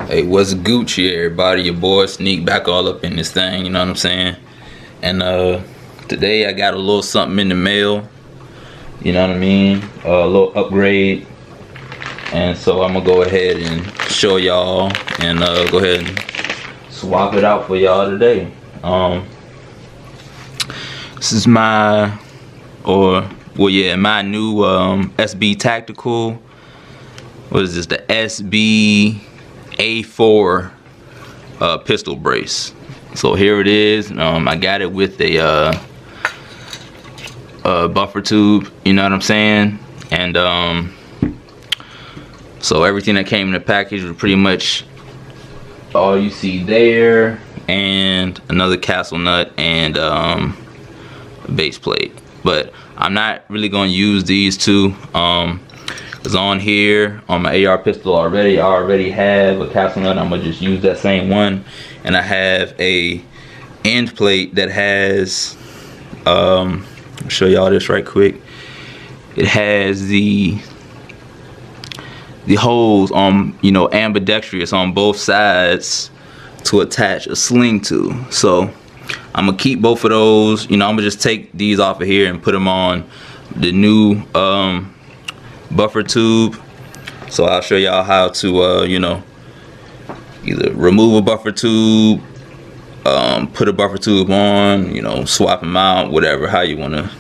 Hey, what's Gucci, everybody? Your boy Sneak back all up in this thing, you know what I'm saying? And today I got a little something in the mail, you know what I mean? A little upgrade. And so I'm gonna go ahead and show y'all and go ahead and swap it out for y'all today. This is my my new SB Tactical. What is this? The SBA4 pistol brace. So here it is. I got it with a buffer tube, you know what I'm saying? And so everything that came in the package was pretty much all you see there, and another castle nut and a base plate. But I'm not really going to use these two. It's on here on my AR pistol already. I already have a castle nut. I'm gonna just use that same one, and I have a end plate that has I'll show y'all this right quick. It has the holes on, you know, ambidextrous on both sides to attach a sling to. So I'm gonna keep both of those. You know, I'm gonna just take these off of here and put them on the new buffer tube. So I'll show y'all how to you know, either remove a buffer tube, put a buffer tube on, you know, swap them out, whatever, how you wanna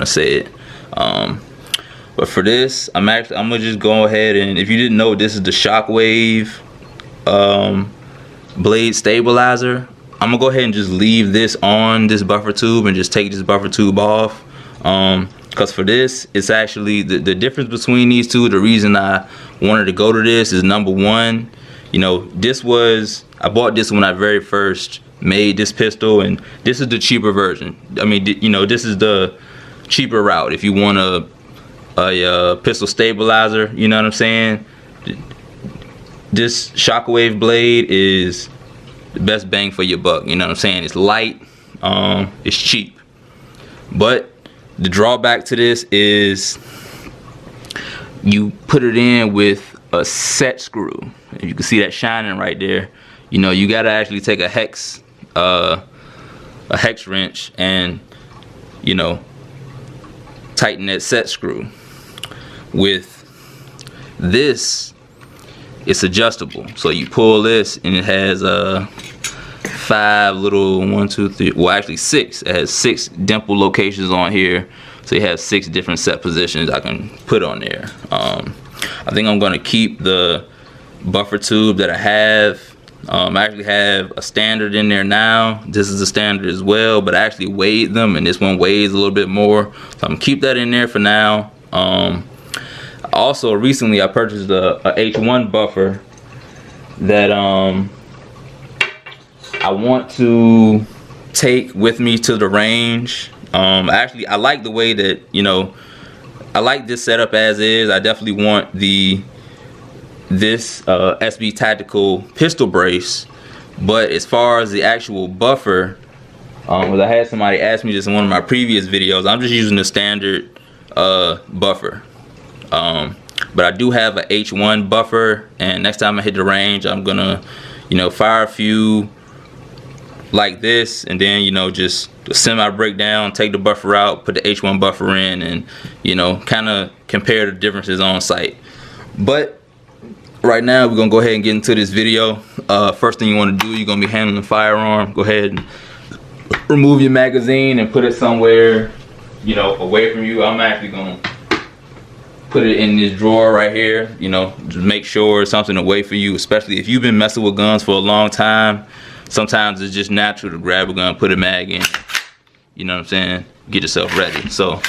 say it. But for this, I'm gonna just go ahead and, if you didn't know, this is the Shockwave Blade stabilizer. I'm gonna go ahead and just leave this on this buffer tube and just take this buffer tube off. Because for this, it's actually the difference between these two. The reason I wanted to go to this is, number one, you know, I bought this when I very first made this pistol, and this is the cheaper version. I mean, you know, this is the cheaper route if you want a pistol stabilizer, you know what I'm saying? This Shockwave Blade is the best bang for your buck, you know what I'm saying? It's light, it's cheap. But the drawback to this is you put it in with a set screw. And you can see that shining right there. You know, you gotta actually take a hex wrench and, you know, tighten that set screw. With this, it's adjustable. So you pull this and it has 5 little, 1, 2, 3, well actually 6. It has 6 dimple locations on here. So you have 6 different set positions I can put on there. I think I'm gonna keep the buffer tube that I have. I actually have a standard in there now. This is a standard as well, but I actually weighed them, and this one weighs a little bit more. So I'm gonna keep that in there for now. Also, recently I purchased a H1 buffer that I want to take with me to the range. Actually, I like the way that, you know, I like this setup as is. I definitely want this SB Tactical pistol brace. But as far as the actual buffer, because I had somebody ask me this in one of my previous videos, I'm just using the standard buffer. But I do have a H1 buffer, and next time I hit the range, I'm gonna, you know, fire a few like this, and then, you know, just semi breakdown, take the buffer out, put the H1 buffer in, and, you know, kind of compare the differences on site. But right now we're gonna go ahead and get into this video. First thing you want to do, you're gonna be handling the firearm. Go ahead and remove your magazine and put it somewhere, you know, away from you. I'm actually gonna put it in this drawer right here, you know, just make sure it's something away from you, especially if you've been messing with guns for a long time. Sometimes it's just natural to grab a gun, put a mag in, you know what I'm saying, get yourself ready. So I'm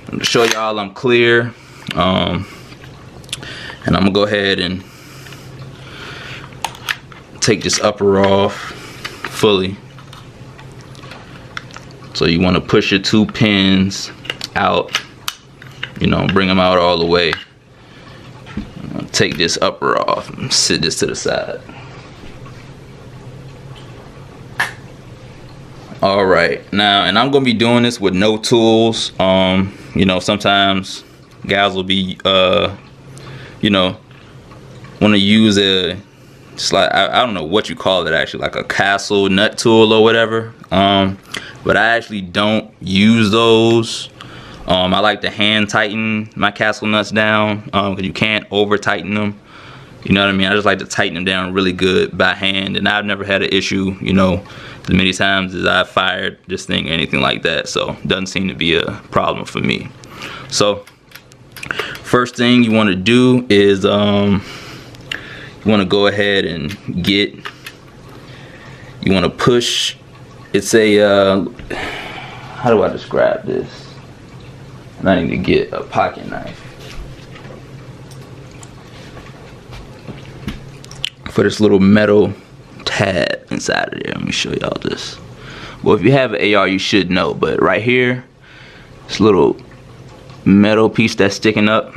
gonna show y'all I'm clear, and I'm gonna go ahead and take this upper off fully. So you want to push your 2 pins out, you know, bring them out all the way. Take this upper off and sit this to the side. All right, now, and I'm gonna be doing this with no tools. You know, sometimes guys will be you know, want to use a it's like I don't know what you call it actually, like a castle nut tool or whatever. But I actually don't use those. I like to hand tighten my castle nuts down because you can't over tighten them. You know what I mean? I just like to tighten them down really good by hand, and I've never had an issue, you know, as many times as I've fired this thing or anything like that. So it doesn't seem to be a problem for me. So first thing you want to do is you want to go ahead and you want to push. It's a how do I describe this? I need to get a pocket knife for this little metal tab inside of there. Let me show y'all this. Well, if you have an AR, you should know, but right here, this little metal piece that's sticking up,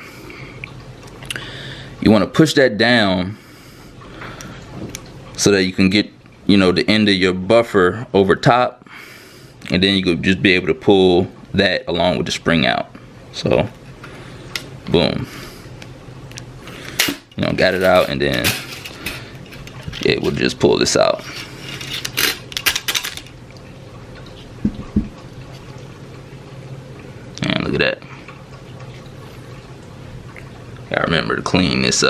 you want to push that down so that you can get, you know, the end of your buffer over top, and then you could just be able to pull that along with the spring out. So boom, you know, got it out, and then it will just pull this out. And look at that. Gotta remember to clean this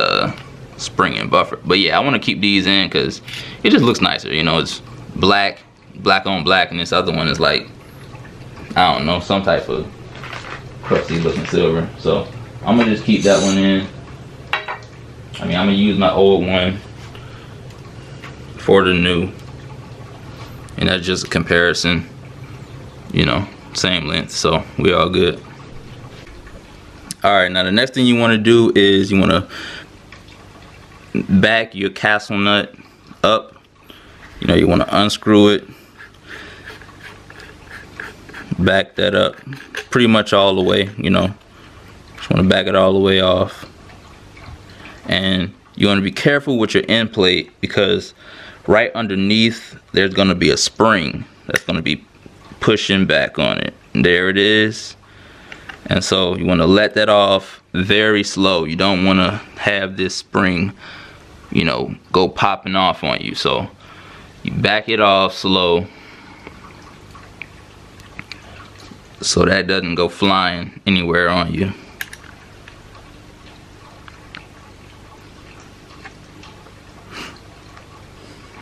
spring and buffer. But yeah, I want to keep these in because it just looks nicer. You know, it's black on black, and this other one is like, I don't know, some type of crusty looking silver. So I'm gonna just keep that one in. I mean, I'm gonna use my old one for the new, and that's just a comparison, you know, same length, so we all good. All right, now the next thing you want to do is you want to back your castle nut up. You know, you want to unscrew it, back that up pretty much all the way, you know, just want to back it all the way off. And you want to be careful with your end plate because right underneath there's going to be a spring that's going to be pushing back on it. And there it is. And so you want to let that off very slow. You don't want to have this spring, you know, go popping off on you. So you back it off slow so that doesn't go flying anywhere on you.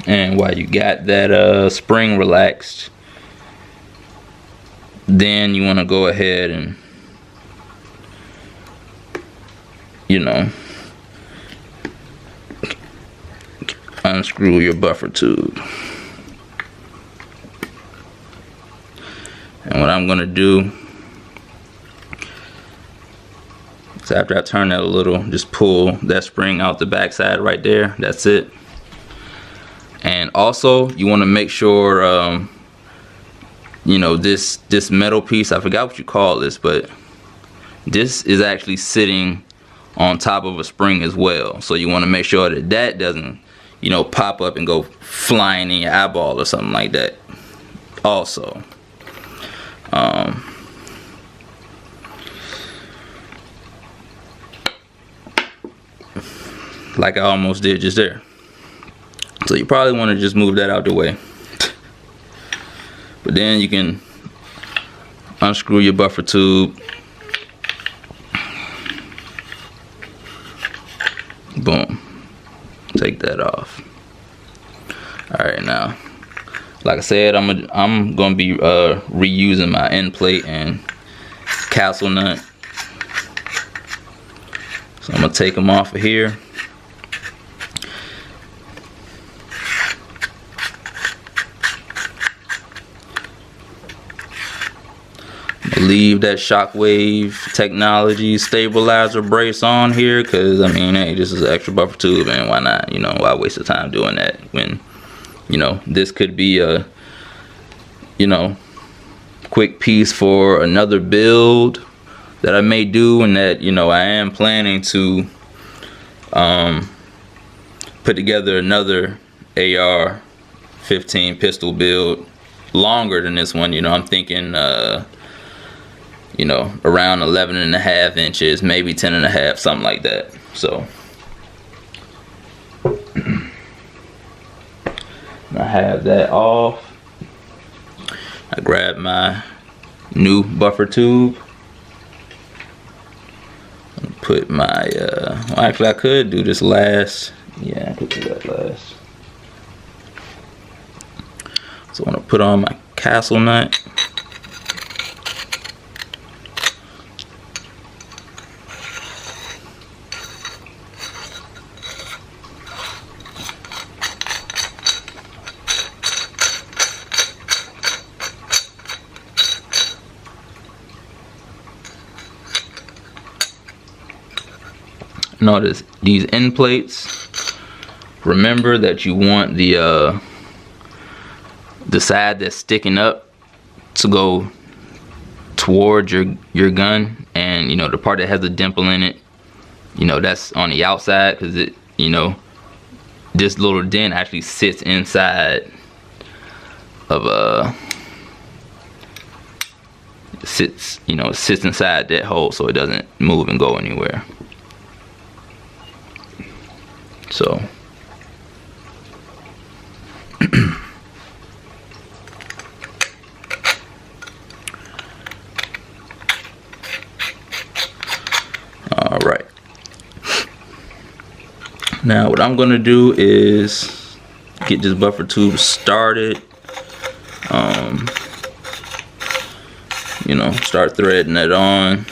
And while you got that spring relaxed, then you want to go ahead and, you know, unscrew your buffer tube. And what I'm going to do is, after I turn that a little, just pull that spring out the back side right there. That's it. And also you want to make sure you know, this metal piece, I forgot what you call this, but this is actually sitting on top of a spring as well. So you want to make sure that that doesn't, you know, pop up and go flying in your eyeball or something like that also. Like I almost did just there. So you probably want to just move that out the way. But then you can unscrew your buffer tube. Boom. Take that off. Alright, now, like I said, I'm gonna be reusing my end plate and castle nut. So I'm gonna take them off of here. Leave that Shockwave technology stabilizer brace on here because, I mean, hey, this is an extra buffer tube, and why not? You know, why waste the time doing that when, you know, this could be a, you know, quick piece for another build that I may do, and that, you know, I am planning to put together another AR-15 pistol build longer than this one. You know, I'm thinking you know, around 11.5 inches, maybe 10.5, something like that. So I have that off. I grab my new buffer tube. Put my well, actually I could do this last. Yeah, I could do that last. So I'm gonna put on my castle nut. Notice these end plates. Remember that you want the side that's sticking up to go towards your gun, and you know the part that has the dimple in it, you know, that's on the outside, because it, you know, this little dent actually sits inside of sits inside that hole, so it doesn't move and go anywhere. So all right, now what I'm gonna do is get this buffer tube started. You know, start threading it on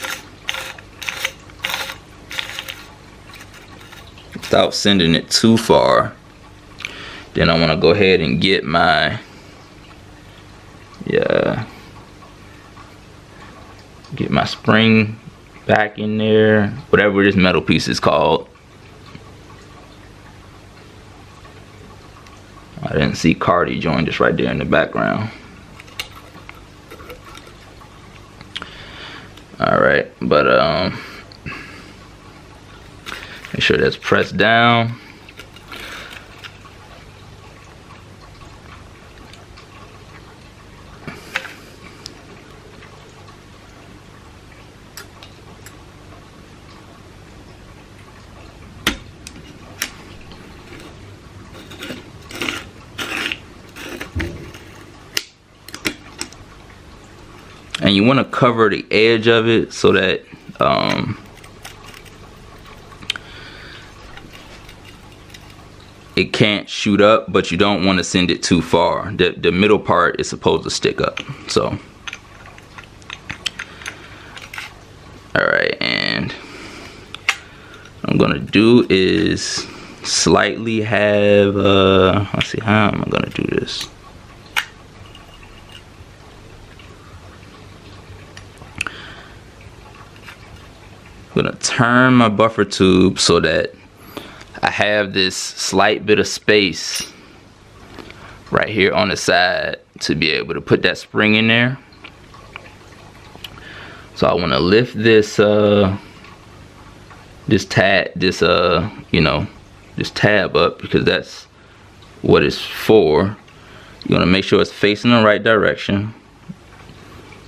without sending it too far. Then I want to go ahead and get my spring back in there, whatever this metal piece is called. I didn't see Cardi join just right there in the background. Alright, but make sure that's pressed down. And you want to cover the edge of it so that it can't shoot up, but you don't want to send it too far. The middle part is supposed to stick up. So alright, and what I'm gonna do is slightly have let's see, how am I gonna do this? I'm gonna turn my buffer tube so that I have this slight bit of space right here on the side to be able to put that spring in there. So I want to lift this this tab up, because that's what it's for. You want to make sure it's facing the right direction.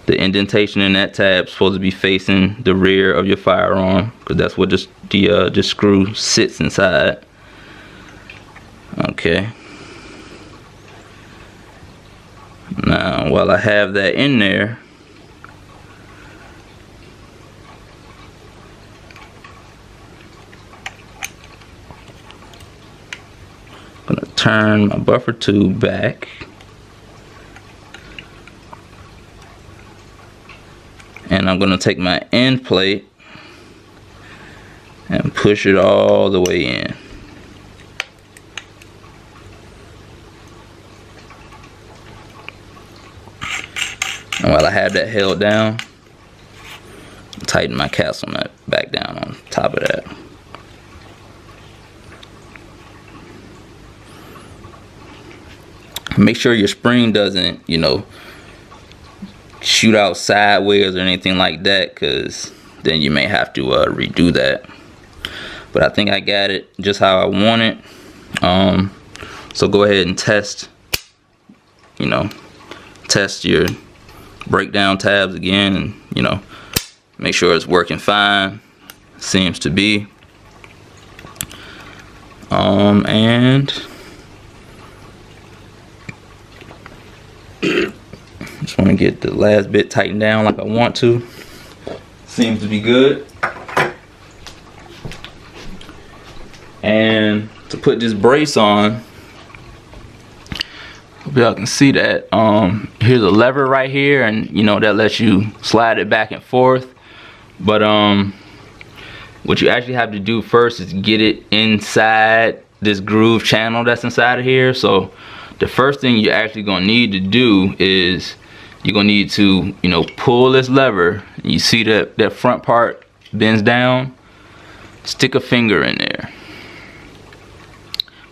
The indentation in that tab is supposed to be facing the rear of your firearm, because that's what the screw sits inside. Okay. Now, while I have that in there, I'm gonna turn my buffer tube back. And I'm gonna take my end plate and push it all the way in. And while I have that held down, tighten my castle nut back down on top of that. Make sure your spring doesn't, you know, shoot out sideways or anything like that, because then you may have to redo that. But I think I got it just how I want it. So go ahead and test, you know, test your breakdown tabs again, and you know, make sure it's working fine. Seems to be. get the last bit tightened down like I want to. Seems to be good. And to put this brace on, hope y'all can see that. Here's a lever right here, and you know that lets you slide it back and forth. But what you actually have to do first is get it inside this groove channel that's inside of here. So the first thing you're actually gonna need to do is you're gonna need to, you know, pull this lever. You see that front part bends down. Stick a finger in there,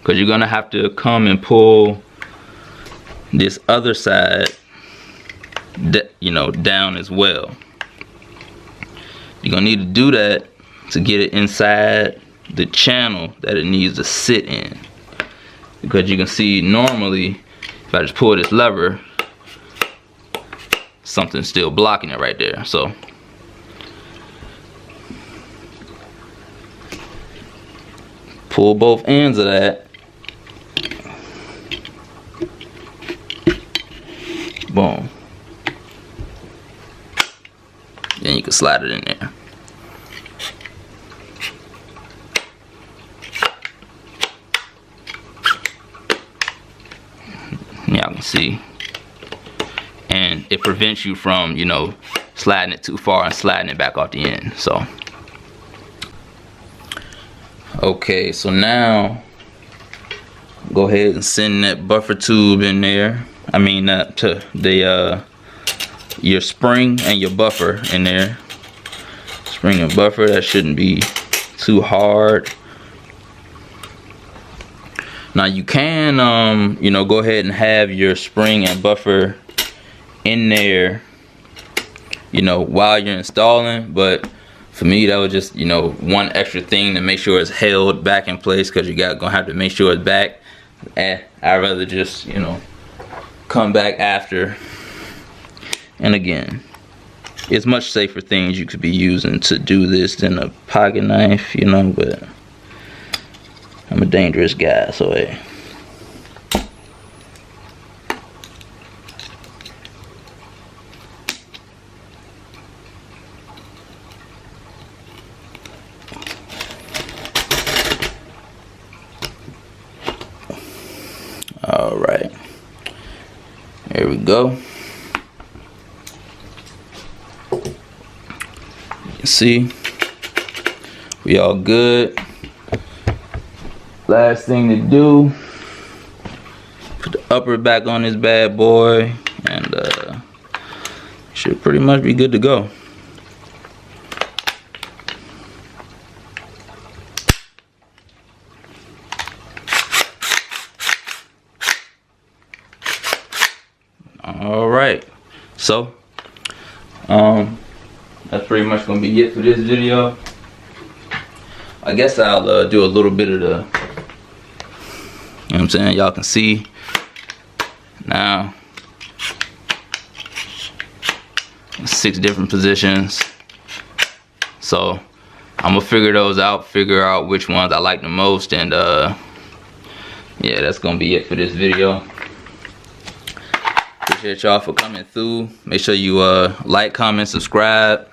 because you're gonna have to come and pull this other side, you know, down as well. You're gonna need to do that to get it inside the channel that it needs to sit in, because you can see normally if I just pull this lever, something's still blocking it right there. So pull both ends of that. Boom. Then you can slide it in there. Y'all can see. And it prevents you from, you know, sliding it too far and sliding it back off the end. So okay, so now go ahead and send that buffer tube in there. I mean to the your spring and your buffer in there. Spring and buffer, that shouldn't be too hard. Now you can you know, go ahead and have your spring and buffer in there, you know, while you're installing, but for me that was just, you know, one extra thing to make sure it's held back in place, because you gonna have to make sure it's back. And I'd rather just, you know, come back after. And again, it's much safer things you could be using to do this than a pocket knife, you know, but I'm a dangerous guy, so hey. All right, there we go. You can see we all good. Last thing to do, put the upper back on this bad boy, and should pretty much be good to go. All right, so that's pretty much gonna be it for this video. I guess I'll do a little bit of the, you know what I'm saying, y'all can see now 6 different positions. So I'm gonna figure those out, figure out which ones I like the most, and yeah, that's gonna be it for this video. Appreciate y'all for coming through. Make sure you like, comment, subscribe.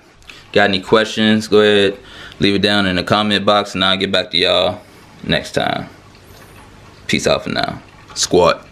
Got any questions, go ahead, leave it down in the comment box, and I'll get back to y'all next time. Peace out for now. Squat.